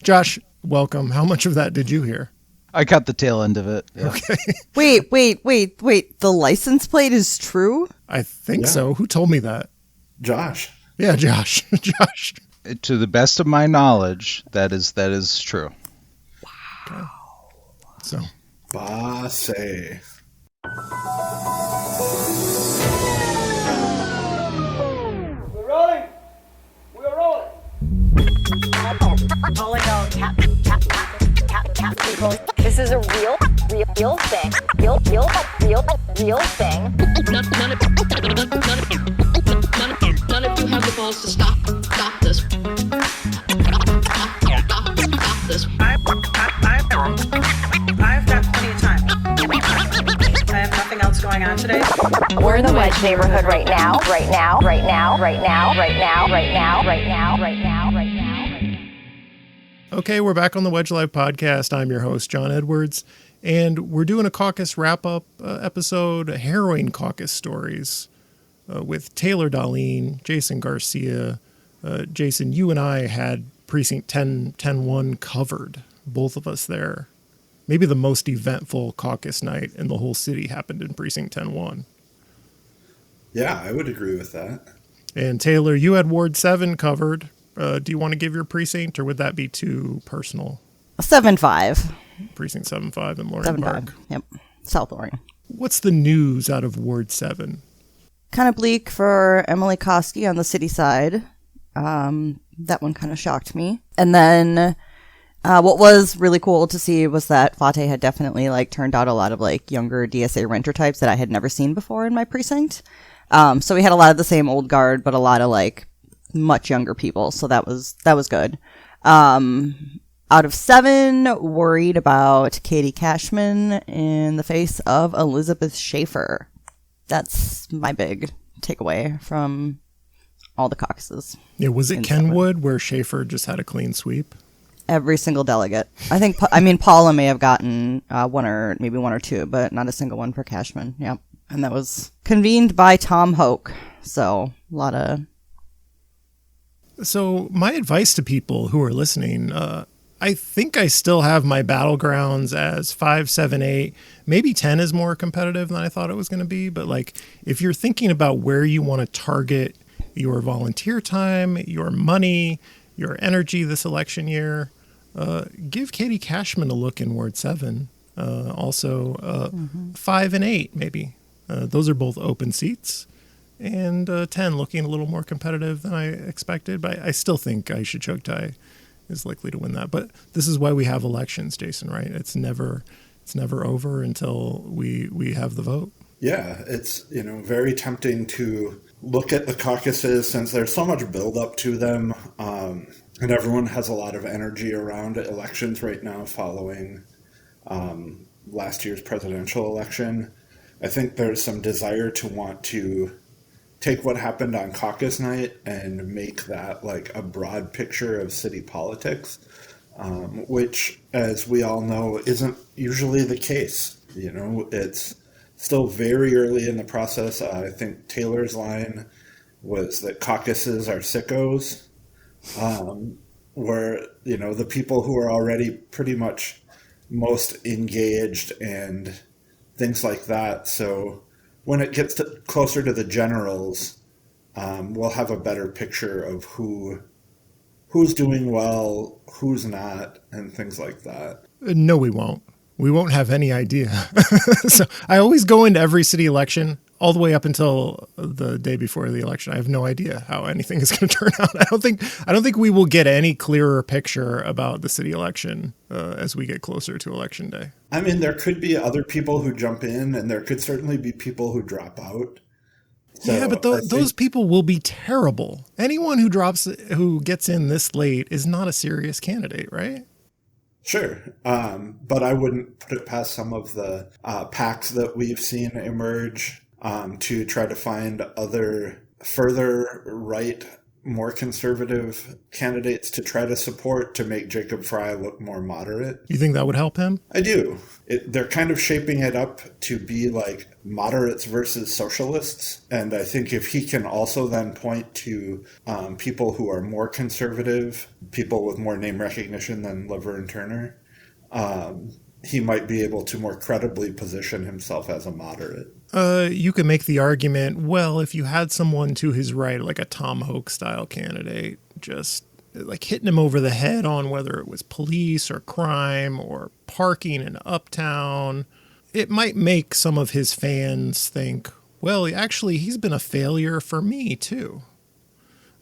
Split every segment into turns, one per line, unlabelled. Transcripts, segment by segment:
Josh, welcome. How much of that did you hear?
I got the tail end of it. Yeah.
Okay.
Wait. The license plate is true?
I think so. Who told me that?
Josh.
Yeah, Josh. Josh.
To the best of my knowledge, that is true.
Okay. So.
Bossy.
We're rolling.
Calling all cat people. This is a real thing. Real thing.
None of you have the balls to stop this. Stop this.
I've got plenty of time. I have nothing else going on today.
We're in the Wedge neighborhood right now.
Okay, we're back on the Wedge Live podcast. I'm your host, John Edwards, and we're doing a caucus wrap-up episode, harrowing caucus stories with Taylor Darlene, Jason Garcia. Jason, you and I had Precinct 10-1 covered, both of us there. Maybe the most eventful caucus night in the whole city happened in Precinct 10-1.
Yeah, I would agree with that.
And Taylor, you had Ward 7 covered. Do you want to give your precinct, or would that be too personal?
7-5.
Precinct 7-5 in Loring Park.
7-5. Yep. South Loring.
What's the news out of Ward 7?
Kind of bleak for Emily Koski on the city side. That one kind of shocked me. And then what was really cool to see was that Fate had definitely turned out a lot of younger DSA renter types that I had never seen before in my precinct. So we had a lot of the same old guard, but a lot of much younger people. So that was good. Out of 7, worried about Katie Cashman in the face of Elizabeth Schaefer. That's my big takeaway from all the caucuses.
Yeah, was it Kenwood where Schaefer just had a clean sweep?
Every single delegate. Paula may have gotten one or two, but not a single one for Cashman. Yep. And that was convened by Tom Hoke. So a lot of...
So my advice to people who are listening, I think I still have my battlegrounds as 5, 7, 8. Maybe 10 is more competitive than I thought it was going to be. But if you're thinking about where you want to target your volunteer time, your money, your energy this election year, give Katie Cashman a look in Ward 7. Also 5 and 8, maybe. Those are both open seats. And 10 looking a little more competitive than I expected. But I still think Aisha Chogtai is likely to win that. But this is why we have elections, Jason, right? It's never over until we have the vote.
Yeah, it's very tempting to look at the caucuses since there's so much buildup to them, and everyone has a lot of energy around elections right now following last year's presidential election. I think there's some desire to want to take what happened on caucus night and make that a broad picture of city politics, which, as we all know, isn't usually the case. It's still very early in the process. I think Taylor's line was that caucuses are sickos, where, the people who are already pretty much most engaged and things like that. So when it gets closer to the generals, we'll have a better picture of who's doing well, who's not, and things like that.
No, we won't. We won't have any idea. So I always go into every city election all the way up until the day before the election. I have no idea how anything is going to turn out. I don't think we will get any clearer picture about the city election as we get closer to election day.
I mean, there could be other people who jump in, and there could certainly be people who drop out. So
yeah, but those people will be terrible. Anyone who gets in this late is not a serious candidate, right?
Sure. But I wouldn't put it past some of the PACs that we've seen emerge to try to find other further right more conservative candidates to try to support to make Jacob Frey look more moderate.
You think that would help him?
I do. They're kind of shaping it up to be like moderates versus socialists. And I think if he can also then point to people who are more conservative, people with more name recognition than Laverne Turner, he might be able to more credibly position himself as a moderate.
You could make the argument, well, if you had someone to his right, like a Tom Hoke style candidate, just like hitting him over the head on whether it was police or crime or parking in Uptown, it might make some of his fans think, well, actually, he's been a failure for me, too.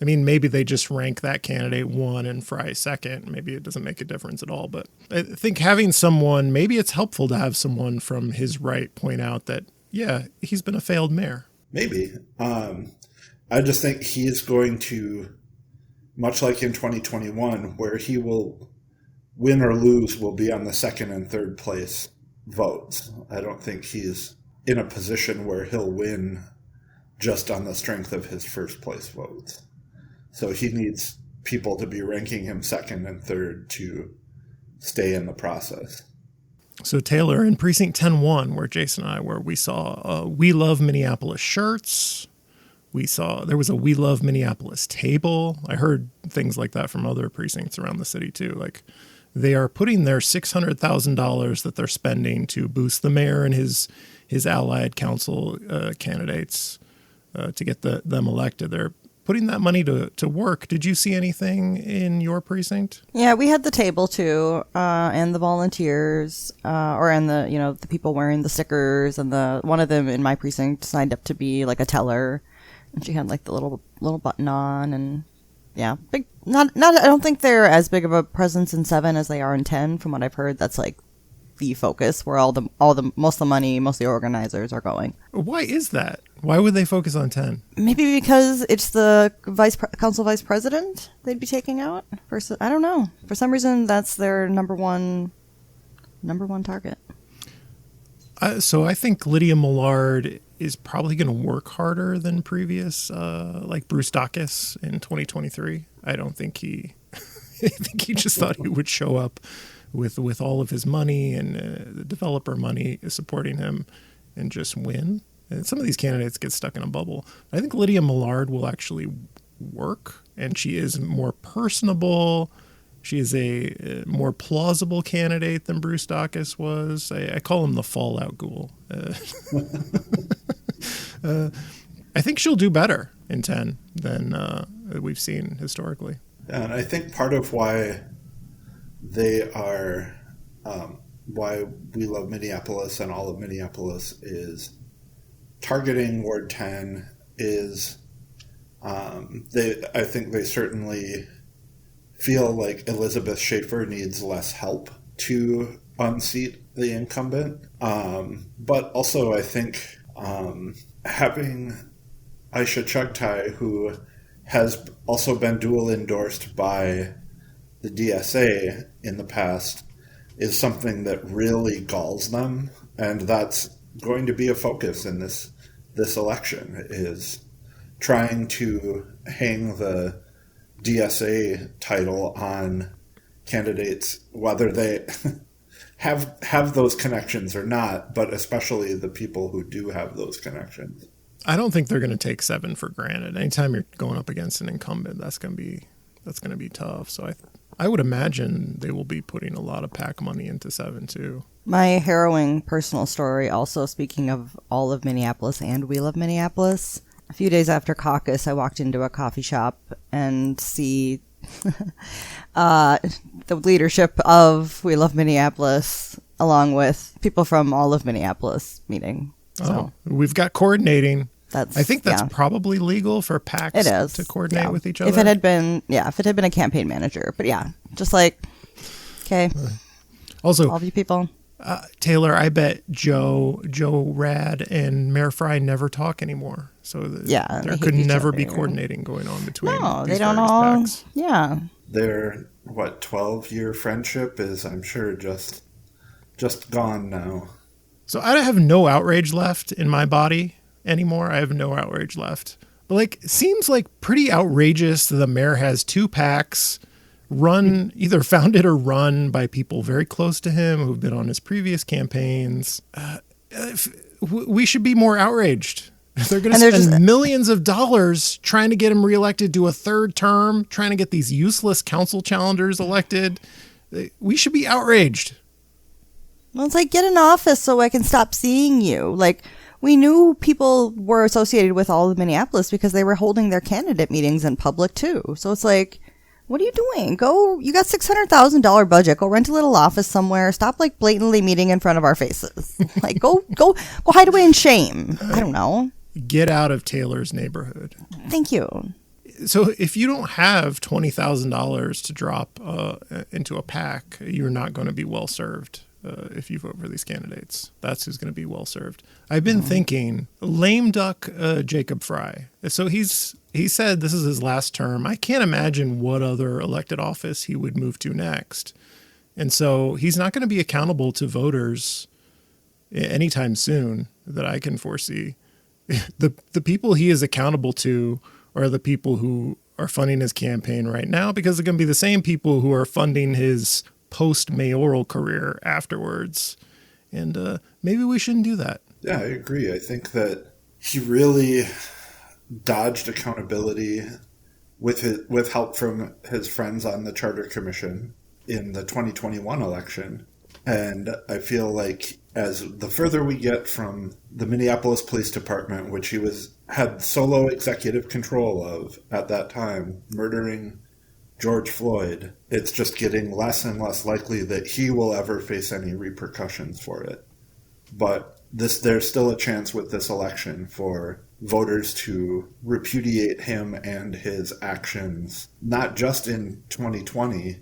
I mean, maybe they just rank that candidate 1 and Frey 2nd. Maybe it doesn't make a difference at all. But I think having someone, maybe it's helpful to have someone from his right point out that, yeah, he's been a failed mayor.
Maybe. I just think he is going to, much like in 2021, where he will win or lose will be on the 2nd and 3rd place votes. I don't think he's in a position where he'll win just on the strength of his 1st place votes. So he needs people to be ranking him 2nd and 3rd to stay in the process.
So Taylor, in Precinct 10-1, where Jason and I were, we saw We Love Minneapolis shirts. We saw there was a We Love Minneapolis table. I heard things like that from other precincts around the city too. Like they are putting their $600,000 that they're spending to boost the mayor and his allied council candidates to get them elected. They're putting that money to work. Did you see anything in your precinct?
Yeah, we had the table too, and the volunteers, and the people wearing the stickers, and one of them in my precinct signed up to be like a teller, and she had like the little button on, and yeah, big. Not. I don't think they're as big of a presence in 7 as they are in 10. From what I've heard, that's like the focus where most of the money, most of the organizers are going.
Why is that? Why would they focus on 10?
Maybe because it's the council vice president they'd be taking out. I don't know. For some reason, that's their number one target.
So I think Lydia Millard is probably going to work harder than previous, like Bruce Dacus in 2023. I don't think I think he just thought he would show up with all of his money and the developer money supporting him and just win. And some of these candidates get stuck in a bubble. I think Lydia Millard will actually work, and she is more personable. She is a more plausible candidate than Bruce Dacus was. I call him the Fallout Ghoul. I think she'll do better in 10 than we've seen historically.
And I think part of why they are, why We Love Minneapolis and all of Minneapolis is targeting Ward 10 is, I think they certainly feel like Elizabeth Schaefer needs less help to unseat the incumbent. But also I think having Aisha Chugtai, who has also been dual endorsed by the DSA in the past, is something that really galls them, and that's going to be a focus in this election, is trying to hang the DSA title on candidates, whether they have those connections or not, but especially the people who do have those connections.
I don't think they're going to take 7 for granted. Anytime you're going up against an incumbent, that's going to be tough. So I would imagine they will be putting a lot of PAC money into 7 too.
My harrowing personal story, also speaking of all of Minneapolis and We Love Minneapolis. A few days after caucus, I walked into a coffee shop and see the leadership of We Love Minneapolis along with people from all of Minneapolis meeting. So
we've got coordinating. I think that's
yeah.
probably legal for PACs to coordinate with each other.
If it had been a campaign manager, but yeah, just like, okay.
Also,
all of you people.
Taylor, I bet Joe Rad and Mayor Frey never talk anymore. So there could never be coordinating going on between these
they don't
various
all.
PACs.
Yeah.
Their 12-year friendship is, I'm sure, just gone now.
So I have no outrage left in my body anymore. I have no outrage left. But like, seems like pretty outrageous that the mayor has 2 PACs either founded or run by people very close to him who've been on his previous campaigns. We should be more outraged. They're going to spend millions of dollars trying to get him reelected to a 3rd term, trying to get these useless council challengers elected. We should be outraged.
Well, it's like, get in office so I can stop seeing you. Like, we knew people were associated with all of Minneapolis because they were holding their candidate meetings in public too. So it's like, what are you doing? You got $600,000 budget. Go rent a little office somewhere. Stop like blatantly meeting in front of our faces. Like, go hide away in shame. I don't know.
Get out of Taylor's neighborhood.
Thank you.
So if you don't have $20,000 to drop into a PAC, you're not going to be well served. If you vote for these candidates, that's who's going to be well served. I've been thinking lame duck Jacob Fry. So he said this is his last term. I can't imagine what other elected office he would move to next. And so he's not going to be accountable to voters anytime soon that I can foresee. The people he is accountable to are the people who are funding his campaign right now, because they're going to be the same people who are funding his post-mayoral career afterwards. And maybe we shouldn't do that.
Yeah, I agree. I think that he really dodged accountability with help from his friends on the Charter Commission in the 2021 election. And I feel like as the further we get from the Minneapolis Police Department, which he had solo executive control of at that time, murdering George Floyd, it's just getting less and less likely that he will ever face any repercussions for it. But there's still a chance with this election for voters to repudiate him and his actions, not just in 2020,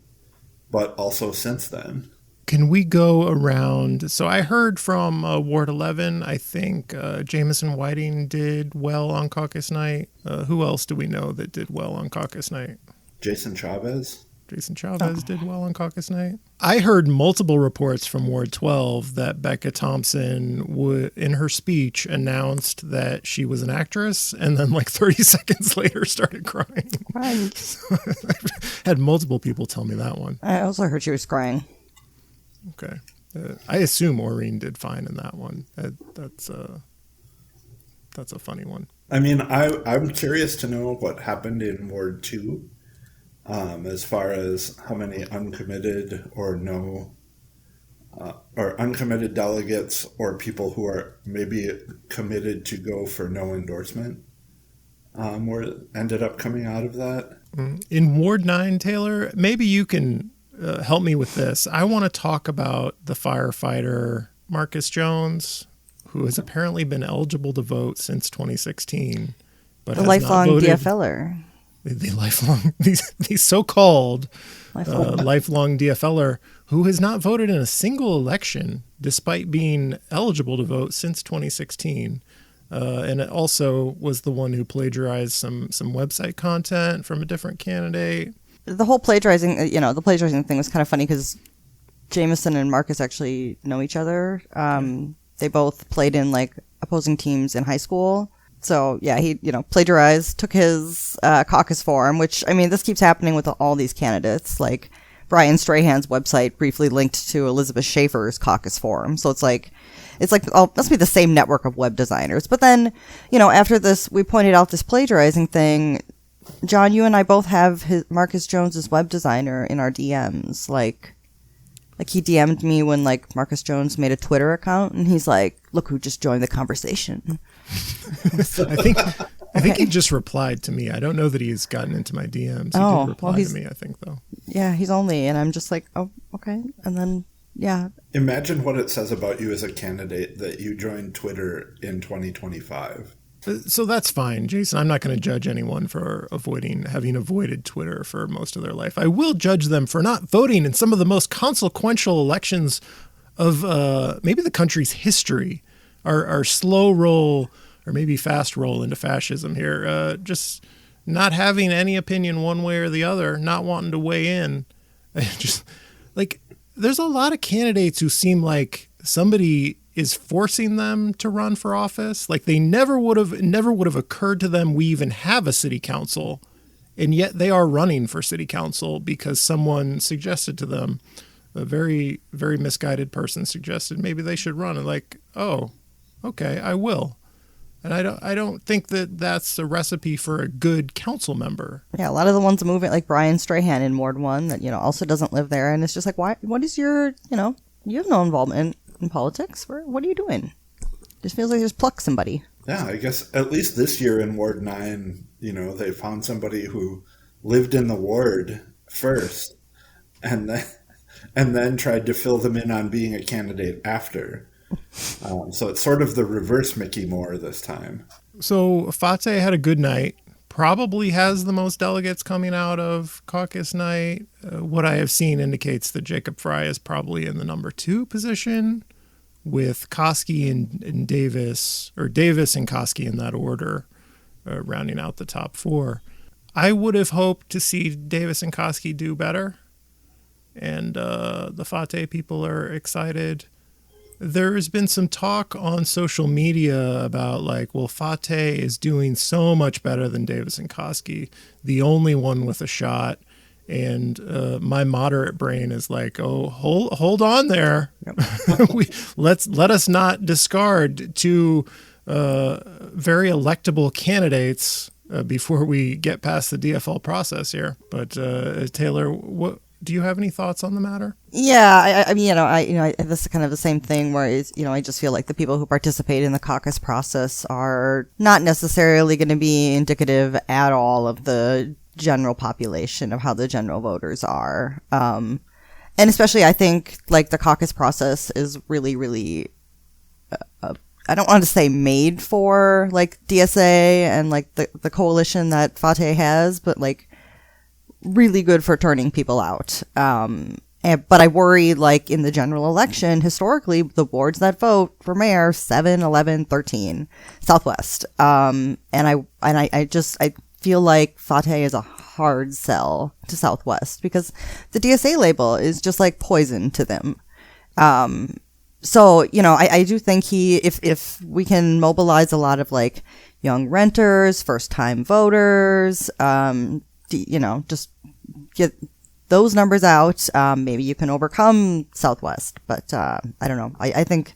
but also since then.
Can we go around? So I heard from Ward 11, I think Jamison Whiting did well on caucus night. Who else do we know that did well on caucus night?
Jason Chavez
did well on caucus night. I heard multiple reports from Ward 12 that Becca Thompson in her speech announced that she was an actress, and then like 30 seconds later started crying.
Right.
So I had multiple people tell me that one.
I also heard she was crying.
Okay. I assume Maureen did fine in that one. That's a funny one.
I mean, I'm curious to know what happened in Ward 2. As far as how many uncommitted or uncommitted delegates or people who are maybe committed to go for no endorsement ended up coming out of that.
In Ward 9, Taylor, maybe you can help me with this. I want to talk about the firefighter Marcus Jones, who has apparently been eligible to vote since 2016, but
the lifelong DFLer.
The lifelong, these so-called lifelong DFLer who has not voted in a single election despite being eligible to vote since 2016. And it also was the one who plagiarized some website content from a different candidate.
The whole plagiarizing thing was kind of funny because Jameson and Marcus actually know each other. They both played in like opposing teams in high school. So yeah, he, plagiarized, took his caucus form, which, I mean, this keeps happening with all these candidates. Like Brian Strahan's website briefly linked to Elizabeth Schaefer's caucus form. So it's like, must be the same network of web designers. But then, after this, we pointed out this plagiarizing thing. John, you and I both have Marcus Jones's web designer in our DMs. Like he DM'd me when like Marcus Jones made a Twitter account, and he's like, "Look who just joined the conversation."
I think he just replied to me. I don't know that he's gotten into my DMs. He did reply to me, I think, though.
Yeah, he's only, and I'm just like, oh, okay. And then, yeah. Imagine
what it says about you as a candidate that you joined Twitter in 2025.
So that's fine, Jason. I'm not going to judge anyone for having avoided Twitter for most of their life. I will judge them for not voting in some of the most consequential elections of maybe the country's history. Our slow roll or maybe fast roll into fascism here. Just not having any opinion one way or the other, not wanting to weigh in. Just like there's a lot of candidates who seem like somebody is forcing them to run for office. Like it never would have occurred to them we even have a city council, and yet they are running for city council because someone suggested to them, a very, very misguided person suggested maybe they should run. And like, oh, okay, I will. And I don't think that that's a recipe for a good council member.
Yeah, a lot of the ones moving, like Brian Strahan in Ward 1, that, also doesn't live there. And it's just like, why? What is your, you have no involvement in politics. What are you doing? Just feels like just pluck somebody.
Yeah, I guess at least this year in Ward 9, they found somebody who lived in the ward first and then tried to fill them in on being a candidate after. So it's sort of the reverse Mickey Moore this time.
So Fate had a good night, probably has the most delegates coming out of caucus night. What I have seen indicates that Jacob Fry is probably in the number 2 position, with Koski and Davis, or Davis and Koski in that order, rounding out the top 4. I would have hoped to see Davis and Koski do better, and the Fate people are excited. There's been some talk on social media about Fate is doing so much better than Davis and Koski, the only one with a shot. And my moderate brain is like, oh, hold on there. Yep. Let us not discard 2 very electable candidates before we get past the DFL process here. But Taylor, what do you have any thoughts on the matter?
Yeah, I mean, this is kind of the same thing where it's, I just feel like the people who participate in the caucus process are not necessarily going to be indicative at all of the general population of how the general voters are. And especially I think the caucus process is really, really, I don't want to say made for DSA and the coalition that Fate has, but really good for turning people out. But I worry, in the general election, historically, the wards that vote for mayor, 7, 11, 13, Southwest. And I feel like Fate is a hard sell to Southwest because the DSA label is just poison to them. So, I do think if we can mobilize a lot of young renters, first time voters, just get those numbers out. Maybe you can overcome Southwest, but I don't know. I think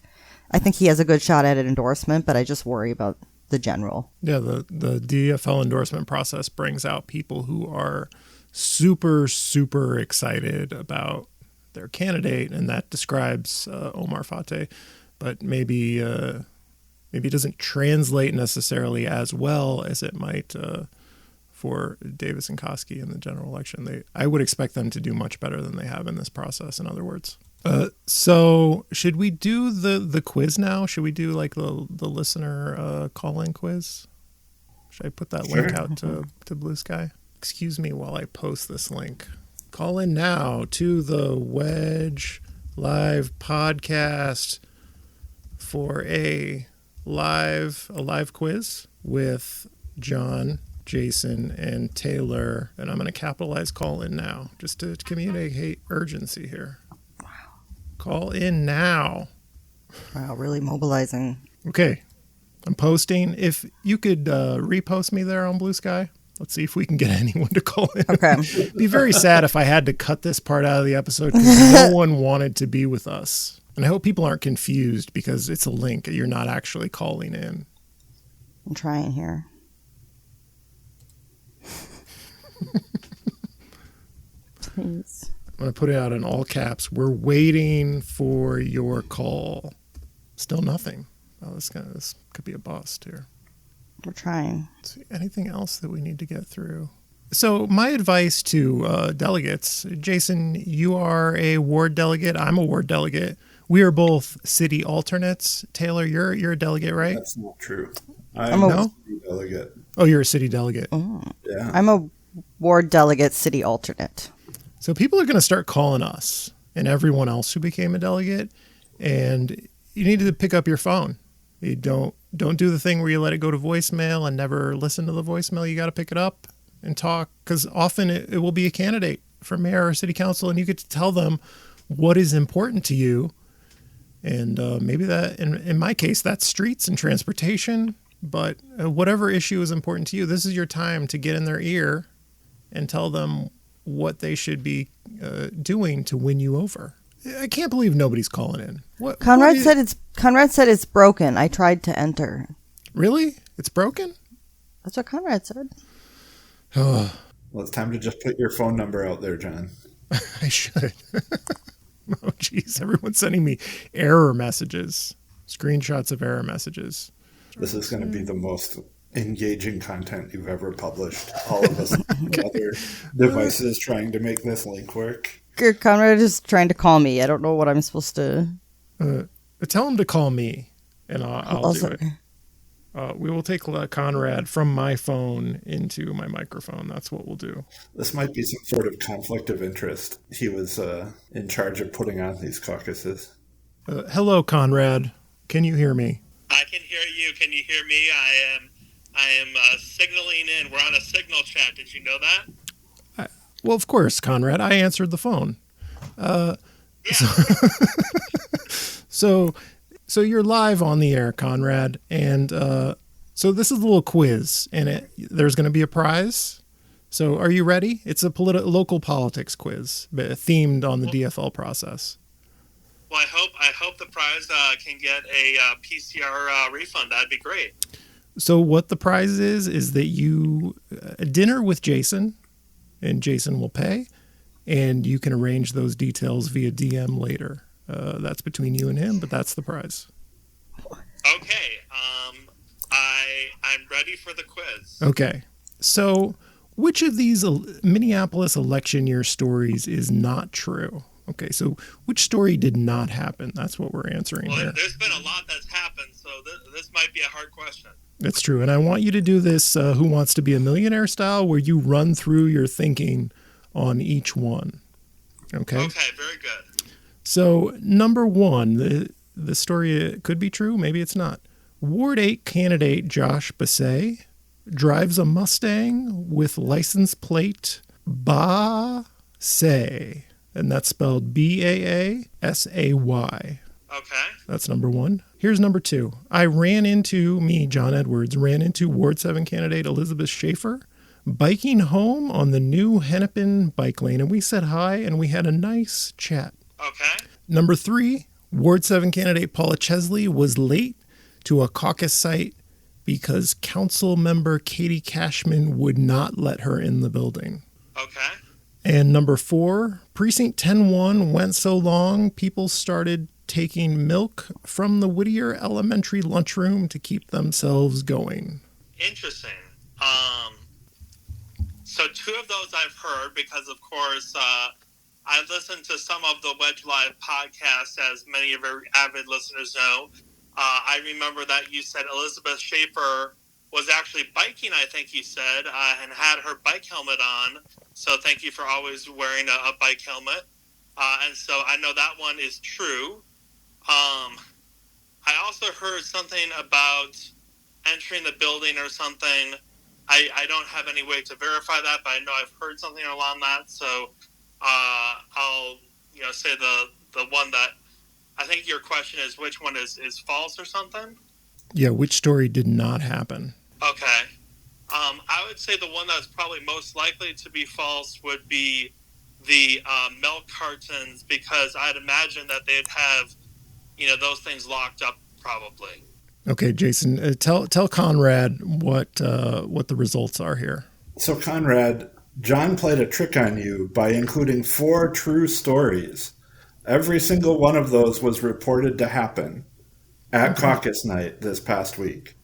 he has a good shot at an endorsement, but I just worry about the general.
Yeah, the DFL endorsement process brings out people who are super, super excited about their candidate, and that describes Omar Fate, but maybe it doesn't translate necessarily as well as it might for Davis and Koski in the general election. I would expect them to do much better than they have in this process, in other words. So should we do the quiz now? Should we do the listener call-in quiz? Should I put that link out to Blue Sky? Excuse me while I post this link. Call in now to the Wedge live podcast for a live quiz with John, Jason, and Taylor. And I'm going to capitalize call in now just to communicate urgency here. Wow. Call in now.
Wow, really mobilizing.
Okay. I'm posting. If you could repost me there on Blue Sky. Let's see if we can get anyone to call in.
Okay.
It'd be very sad if I had to cut this part out of the episode because no one wanted to be with us. And I hope people aren't confused because it's a link. You're not actually calling in.
I'm trying here. Please.
I'm going to put it out in all caps. We're waiting for your call. Still nothing. Oh, this could be a bust here.
We're trying.
Let's see, anything else that we need to get through? So my advice to delegates, Jason, you are a ward delegate. I'm a ward delegate. We are both city alternates. Taylor, you're a delegate, right?
That's not true. I'm a city delegate.
Oh, you're a city delegate.
Oh.
Yeah.
I'm a ward delegate, city alternate.
So people are going to start calling us and everyone else who became a delegate, and you need to pick up your phone. You don't do the thing where you let it go to voicemail and never listen to the voicemail. You got to pick it up and talk, because often it will be a candidate for mayor or city council, and you get to tell them what is important to you. And maybe that, in my case, that's streets and transportation. But whatever issue is important to you, this is your time to get in their ear and tell them what they should be doing to win you over. I can't believe nobody's calling in.
Conrad said it's broken. I tried to enter.
Really? It's broken?
That's what Conrad said.
Well, it's time to just put your phone number out there, John.
I should. Oh, geez. Everyone's sending me error messages, screenshots of error messages.
This is going to be the most engaging content you've ever published. All of us other devices trying to make this link work.
Conrad is trying to call me. I don't know what I'm supposed to...
Tell him to call me, and I'll do it. We will take Conrad from my phone into my microphone. That's what we'll do.
This might be some sort of conflict of interest. He was in charge of putting on these caucuses.
Hello, Conrad. Can you hear me?
I can hear you. Can you hear me? I am signaling in. We're on a signal chat. Did you know that?
Well, of course, Conrad. I answered the phone.
Yeah.
So you're live on the air, Conrad, and so this is a little quiz, and there's going to be a prize. So are you ready? It's a local politics quiz, themed on the DFL process.
Well, I hope the prize can get a PCR refund. That'd be great.
So what the prize is that you a dinner with Jason, and Jason will pay, and you can arrange those details via DM later. That's between you and him, but that's the prize.
Okay. I'm ready for the quiz.
Okay. So which of these Minneapolis election year stories is not true? Okay, so which story did not happen? That's what we're answering here.
There's been a lot that's happened, so this might be a hard question.
That's true. And I want you to do this Who Wants to Be a Millionaire style, where you run through your thinking on each one. Okay?
Okay, very good.
So, number one, the story could be true, maybe it's not. Ward 8 candidate Josh Bassay drives a Mustang with license plate Bassay, and that's spelled Baasay.
Okay.
That's number one. Here's number two. John Edwards, ran into Ward 7 candidate Elizabeth Schaefer biking home on the new Hennepin bike lane, and we said hi, and we had a nice chat.
Okay.
Number three, Ward 7 candidate Paula Chesley was late to a caucus site because council member Katie Cashman would not let her in the building.
Okay.
And number four, Precinct 10-1 went so long, people started taking milk from the Whittier Elementary lunchroom to keep themselves going.
Interesting. So two of those I've heard because, of course, I listened to some of the Wedge Live podcast, as many of our avid listeners know. I remember that you said Elizabeth Schaefer was actually biking, I think you said, and had her bike helmet on. So thank you for always wearing a bike helmet. And so I know that one is true. I also heard something about entering the building or something. I don't have any way to verify that, but I know I've heard something along that. So I'll say the one that I think your question is, which one is false or something?
Yeah, which story did not happen?
Okay. I would say the one that's probably most likely to be false would be the milk cartons, because I'd imagine that they'd have, those things locked up probably.
Okay, Jason, tell Conrad what the results are here.
So, Conrad, John played a trick on you by including 4 true stories. Every single one of those was reported to happen at caucus night this past week.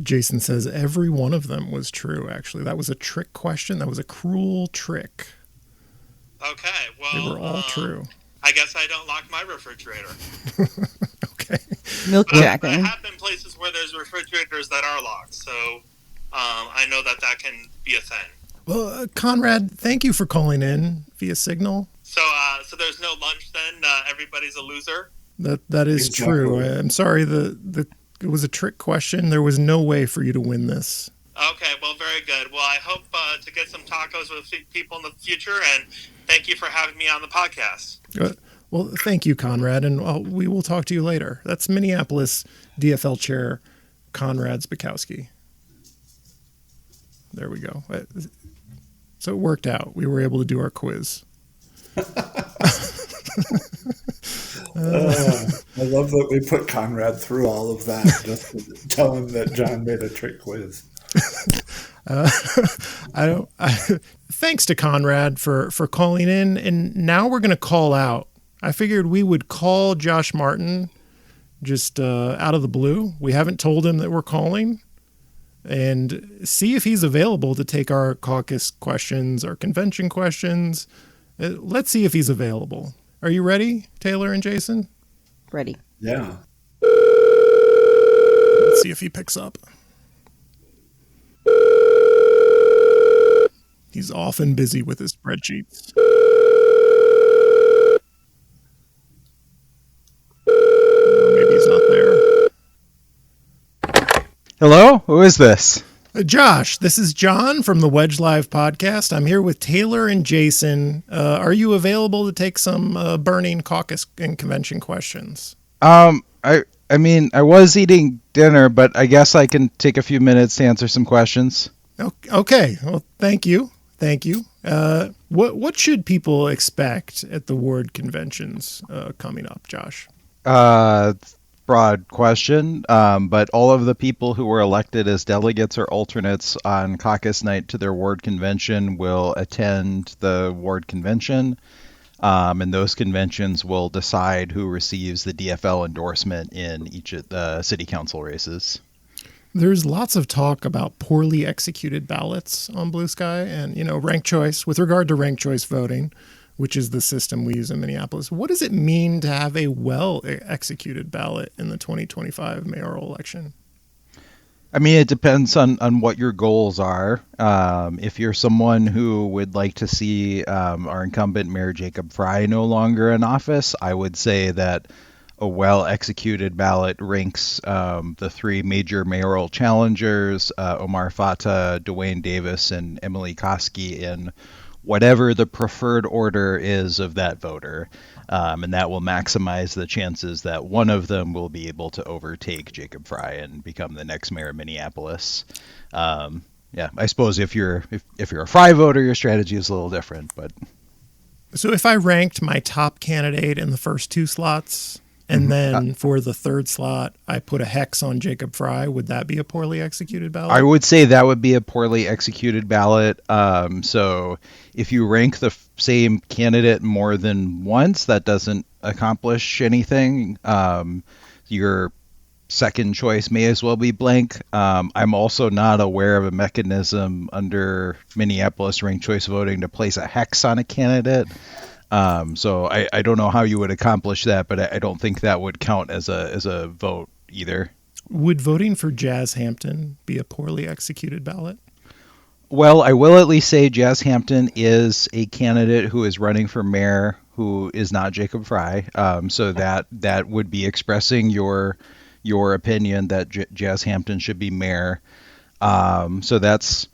Jason says every one of them was true, actually. That was a trick question. That was a cruel trick.
Okay, well...
They were all true.
I guess I don't lock my refrigerator.
Okay.
Milk jacking.
I have been places where there's refrigerators that are locked, so I know that can be a thing.
Well, Conrad, thank you for calling in via Signal.
So there's no lunch then? Everybody's a loser?
That is true. I'm sorry. It was a trick question. There was no way for you to win this.
Okay, well, very good. Well, I hope to get some tacos with people in the future, and thank you for having me on the podcast.
Well, thank you, Conrad, and we will talk to you later. That's Minneapolis DFL chair Conrad Zbikowski. There we go. So it worked out. We were able to do our quiz.
I love that we put Conrad through all of that just to tell him that John made a trick quiz.
Thanks to Conrad for calling in, and now we're going to call out. I figured we would call Josh Martin just out of the blue. We haven't told him that we're calling, and see if he's available to take our caucus questions, our convention questions. Let's see if he's available. Are you ready, Taylor and Jason?
Ready.
Yeah.
Let's see if he picks up. He's often busy with his spreadsheets. Maybe he's not there.
Hello? Who is this?
Josh, this is John from the Wedge Live podcast. I'm here with Taylor and Jason. Are you available to take some burning caucus and convention questions?
I mean, I was eating dinner, but I guess I can take a few minutes to answer some questions.
Okay. Well, thank you. Thank you. What should people expect at the ward conventions coming up, Josh?
Broad question, but all of the people who were elected as delegates or alternates on caucus night to their ward convention will attend the ward convention, and those conventions will decide who receives the DFL endorsement in each of the city council races.
There's lots of talk about poorly executed ballots on Blue Sky and, ranked choice. With regard to ranked choice voting, which is the system we use in Minneapolis, what does it mean to have a well-executed ballot in the 2025 mayoral election?
I mean, it depends on what your goals are. If you're someone who would like to see our incumbent Mayor Jacob Fry no longer in office, I would say that a well-executed ballot ranks the three major mayoral challengers, Omar Fata, Dwayne Davis, and Emily Koski, in whatever the preferred order is of that voter. And that will maximize the chances that one of them will be able to overtake Jacob Fry and become the next mayor of Minneapolis. I suppose if you're a Fry voter, your strategy is a little different. But
so if I ranked my top candidate in the first two slots, and then for the third slot, I put a hex on Jacob Fry, would that be a poorly executed ballot?
I would say that would be a poorly executed ballot. So if you rank the same candidate more than once, that doesn't accomplish anything. Your second choice may as well be blank. I'm also not aware of a mechanism under Minneapolis ranked choice voting to place a hex on a candidate. So I don't know how you would accomplish that, but I don't think that would count as a vote either.
Would voting for Jazz Hampton be a poorly executed ballot?
Well, I will at least say Jazz Hampton is a candidate who is running for mayor who is not Jacob Fry. So that would be expressing your opinion that Jazz Hampton should be mayor. So that's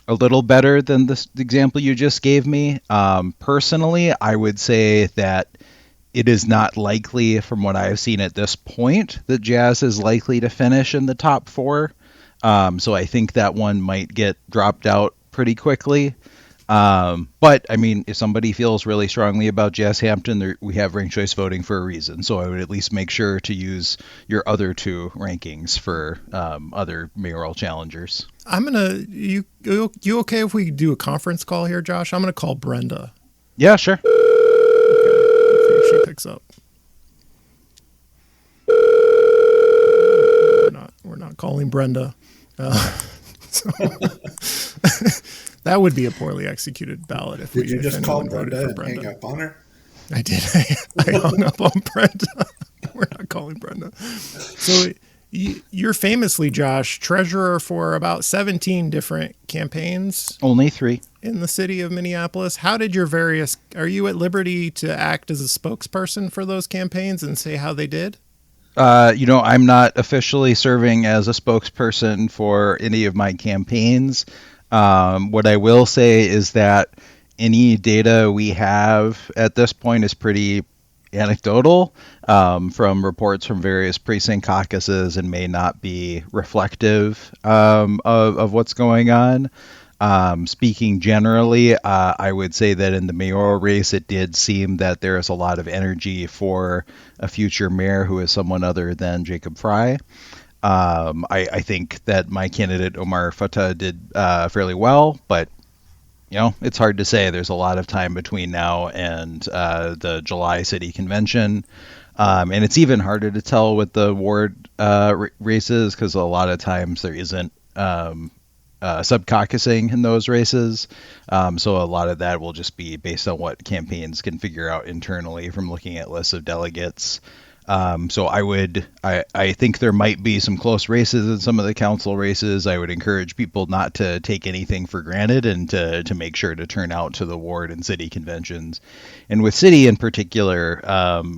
a little better than the example you just gave me. Personally, I would say that it is not likely, from what I have seen at this point, that Jazz is likely to finish in the top four. So I think that one might get dropped out pretty quickly. But I mean, if somebody feels really strongly about Jazz Hampton, we have ranked choice voting for a reason. So I would at least make sure to use your other two rankings for other mayoral challengers.
You okay if we do a conference call here, Josh? I'm gonna call Brenda.
Yeah, sure.
Okay. Let's see if she picks up. We're not calling Brenda. So that would be a poorly executed ballot if
Did you just call Brenda and hang up on her?
I did. I hung up on Brenda. We're not calling Brenda. So you're famously, Josh, treasurer for about 17 different campaigns.
Only 3.
In the city of Minneapolis. How did are you at liberty to act as a spokesperson for those campaigns and say how they did?
I'm not officially serving as a spokesperson for any of my campaigns. What I will say is that any data we have at this point is pretty anecdotal from reports from various precinct caucuses and may not be reflective of what's going on. Speaking generally, I would say that in the mayoral race, it did seem that there is a lot of energy for a future mayor who is someone other than Jacob Fry. I think that my candidate, Omar Fatah, did fairly well, but it's hard to say. There's a lot of time between now and the July city convention. And it's even harder to tell with the ward races because a lot of times there isn't sub-caucusing in those races. So a lot of that will just be based on what campaigns can figure out internally from looking at lists of delegates. So I think there might be some close races in some of the council races. I would encourage people not to take anything for granted and to make sure to turn out to the ward and city conventions. And with city in particular,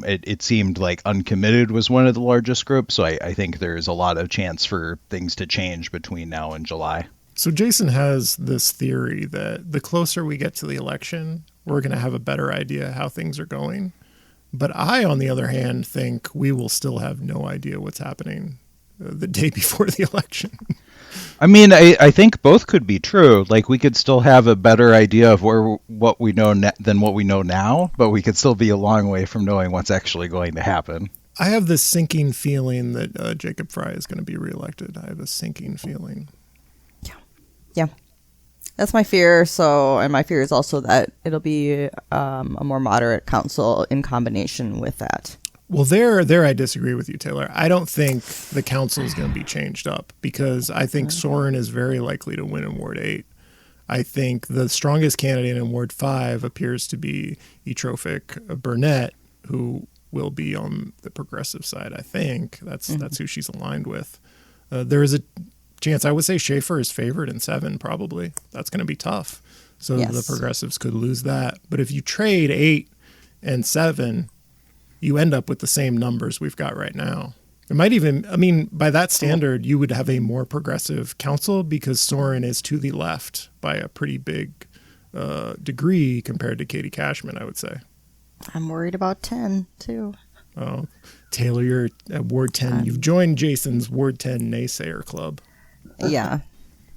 it seemed like uncommitted was one of the largest groups. So I think there's a lot of chance for things to change between now and July.
So Jason has this theory that the closer we get to the election, we're going to have a better idea how things are going. But I, on the other hand, think we will still have no idea what's happening the day before the election.
I mean, I think both could be true. Like, we could still have a better idea of what we know than what we know now, but we could still be a long way from knowing what's actually going to happen.
I have this sinking feeling that Jacob Fry is going to be reelected. I have a sinking feeling.
Yeah. That's my fear. And my fear is also that it'll be a more moderate council in combination with that.
Well, there I disagree with you, Taylor. I don't think the council is going to be changed up because I think Soren is very likely to win in Ward 8. I think the strongest candidate in Ward 5 appears to be Eutrophic Burnett, who will be on the progressive side, I think. That's who she's aligned with. There is a chance, I would say Schaefer is favored in 7, probably. That's going to be tough. So the progressives could lose that. But if you trade 8 and 7, you end up with the same numbers we've got right now. It might even, by that standard, you would have a more progressive council because Soren is to the left by a pretty big degree compared to Katie Cashman, I would say.
I'm worried about 10, too.
Oh, Taylor, you're at Ward 10. You've joined Jason's Ward 10 naysayer club.
Yeah,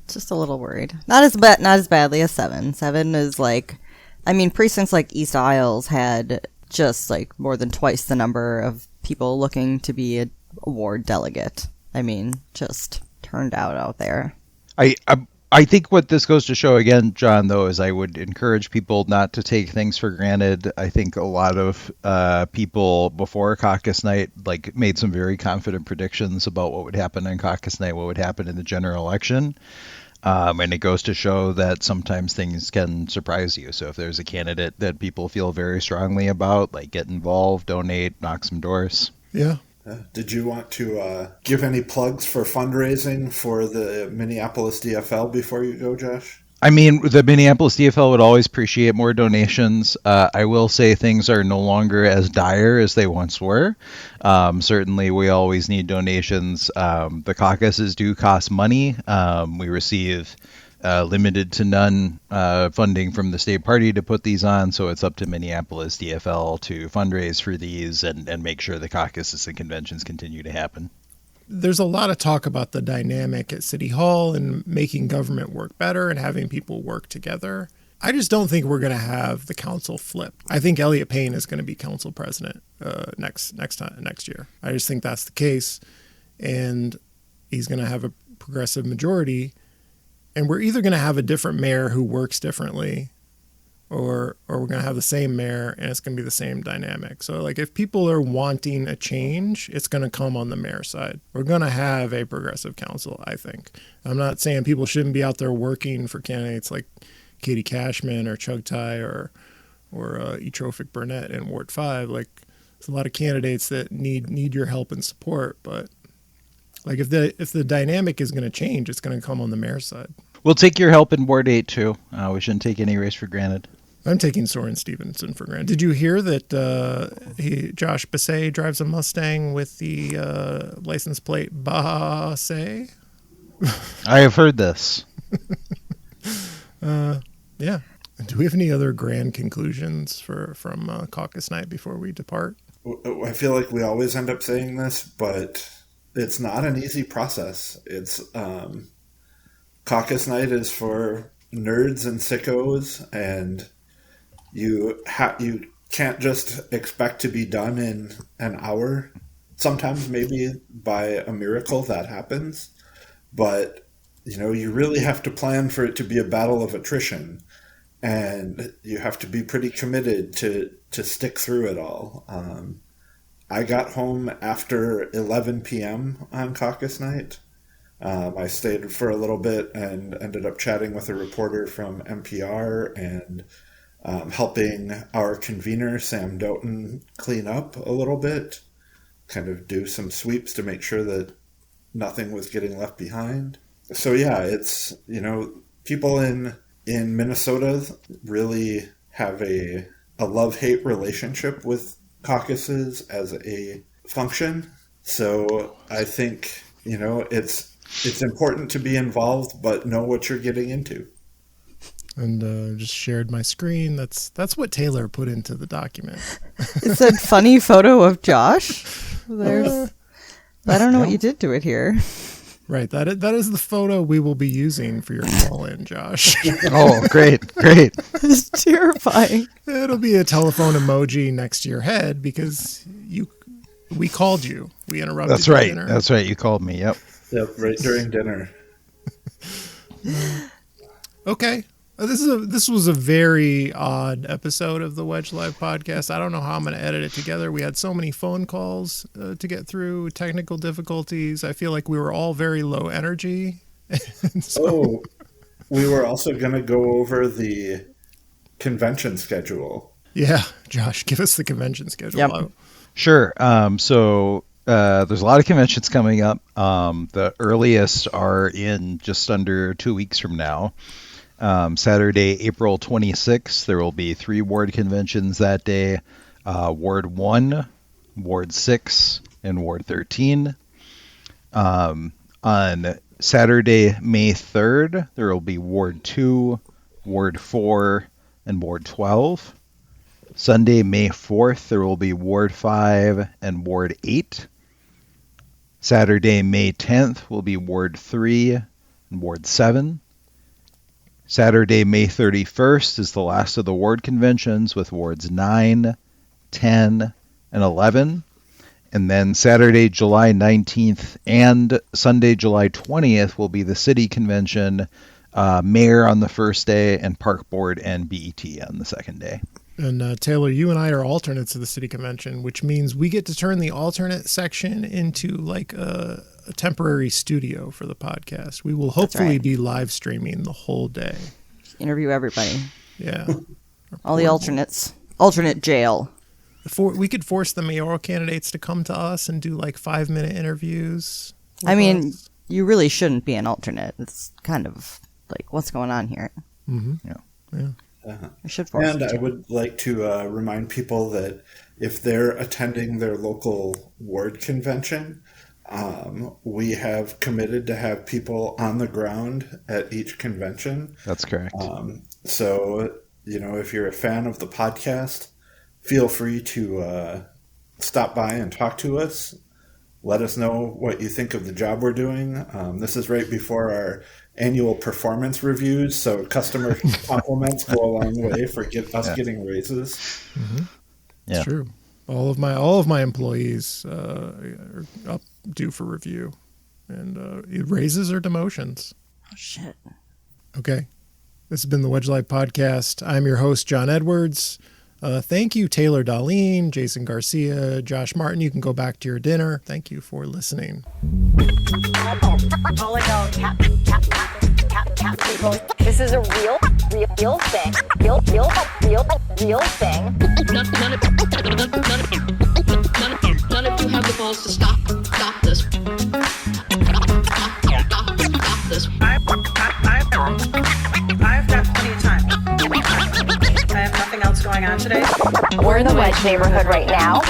just a little worried. Not as badly as 7. 7 is precincts like East Isles had just more than twice the number of people looking to be a ward delegate. Just turned out there.
I think what this goes to show again, John, though, is I would encourage people not to take things for granted. I think a lot of people before caucus night made some very confident predictions about what would happen in caucus night, what would happen in the general election. And it goes to show that sometimes things can surprise you. So if there's a candidate that people feel very strongly about, get involved, donate, knock some doors.
Yeah.
Did you want to give any plugs for fundraising for the Minneapolis DFL before you go, Josh?
The Minneapolis DFL would always appreciate more donations. I will say things are no longer as dire as they once were. Certainly, we always need donations. The caucuses do cost money. We receive limited to none funding from the state party to put these on, so it's up to Minneapolis DFL to fundraise for these and make sure the caucuses and conventions continue to happen.
There's a lot of talk about the dynamic at City Hall and making government work better and having people work together. I just don't think we're going to have the council flip. I think Elliot Payne is going to be council president next year. I just think that's the case, and he's going to have a progressive majority. And we're either going to have a different mayor who works differently, or we're going to have the same mayor and it's going to be the same dynamic. So if people are wanting a change, it's going to come on the mayor side. We're going to have a progressive council, I think. I'm not saying people shouldn't be out there working for candidates like Katie Cashman or Chugtai or Eutrophic Burnett in Ward 5. There's a lot of candidates that need your help and support, but if the dynamic is going to change, it's going to come on the mayor's side.
We'll take your help in Ward 8, too. We shouldn't take any race for granted.
I'm taking Soren Stevenson for granted. Did you hear that Josh Bassett drives a Mustang with the license plate Bassett?
I have heard this.
Yeah. Do we have any other grand conclusions from caucus night before we depart?
I feel like we always end up saying this, but it's not an easy process. It's caucus night is for nerds and sickos, and you can't just expect to be done in an hour. Sometimes maybe by a miracle that happens, but you really have to plan for it to be a battle of attrition, and you have to be pretty committed to stick through it all. I got home after 11 p.m. on caucus night. I stayed for a little bit and ended up chatting with a reporter from NPR and helping our convener, Sam Doughton, clean up a little bit, kind of do some sweeps to make sure that nothing was getting left behind. So yeah, it's, people in Minnesota really have a love-hate relationship with caucuses as a function. So I think, it's important to be involved, but know what you're getting into.
And just shared my screen. That's what Taylor put into the document.
It said funny photo of Josh. I don't know what you did to it here.
Right. That is the photo we will be using for your call-in, Josh.
Oh, great.
It's terrifying.
It'll be a telephone emoji next to your head because we called you. We interrupted.
That's right.
Dinner.
That's right. You called me. Yep.
Yep. Right during dinner.
Okay. This was a very odd episode of the Wedge Live podcast. I don't know how I'm going to edit it together. We had so many phone calls to get through, technical difficulties. I feel like we were all very low energy.
We were also going to go over the convention schedule.
Yeah, Josh, give us the convention schedule.
Yep.
Sure. So there's a lot of conventions coming up. The earliest are in just under 2 weeks from now. Saturday, April 26th, there will be 3 ward conventions that day. Ward 1, Ward 6, and Ward 13. On Saturday, May 3rd, there will be Ward 2, Ward 4, and Ward 12. Sunday, May 4th, there will be Ward 5 and Ward 8. Saturday, May 10th, will be Ward 3 and Ward 7. Saturday, May 31st is the last of the ward conventions with wards 9, 10, and 11. And then Saturday, July 19th and Sunday, July 20th will be the city convention, mayor on the first day, and park board and BET on the second day.
And Taylor, you and I are alternates of the city convention, which means we get to turn the alternate section into like a temporary studio for the podcast. We will hopefully be live streaming the whole day.
Interview everybody.
Yeah.
All the alternates. Alternate jail.
We could force the mayoral candidates to come to us and do like 5-minute interviews.
I mean, you really shouldn't be an alternate. It's kind of like, what's going on here?
Mm-hmm.
Yeah.
I should force
And I would like to remind people that if they're attending their local ward convention, we have committed to have people on the ground at each convention.
That's correct.
So, if you're a fan of the podcast, feel free to stop by and talk to us. Let us know what you think of the job we're doing. This is right before our annual performance reviews, so customer compliments go a long way for getting raises.
Mm-hmm.
Yeah.
It's true. All of my employees are up due for review, and raises or demotions.
Oh shit.
Okay, this has been the Wedge Live podcast. I'm your host, John Edwards. Thank you, Taylor Darlene, Jason Garcia, Josh Martin. You can go back to your dinner. Thank you for listening.
This is a real thing. Real thing.
None of you have the balls to stop this. Stop this.
I've got plenty of time. I have nothing else going on today.
We're in the Wedge neighborhood right now.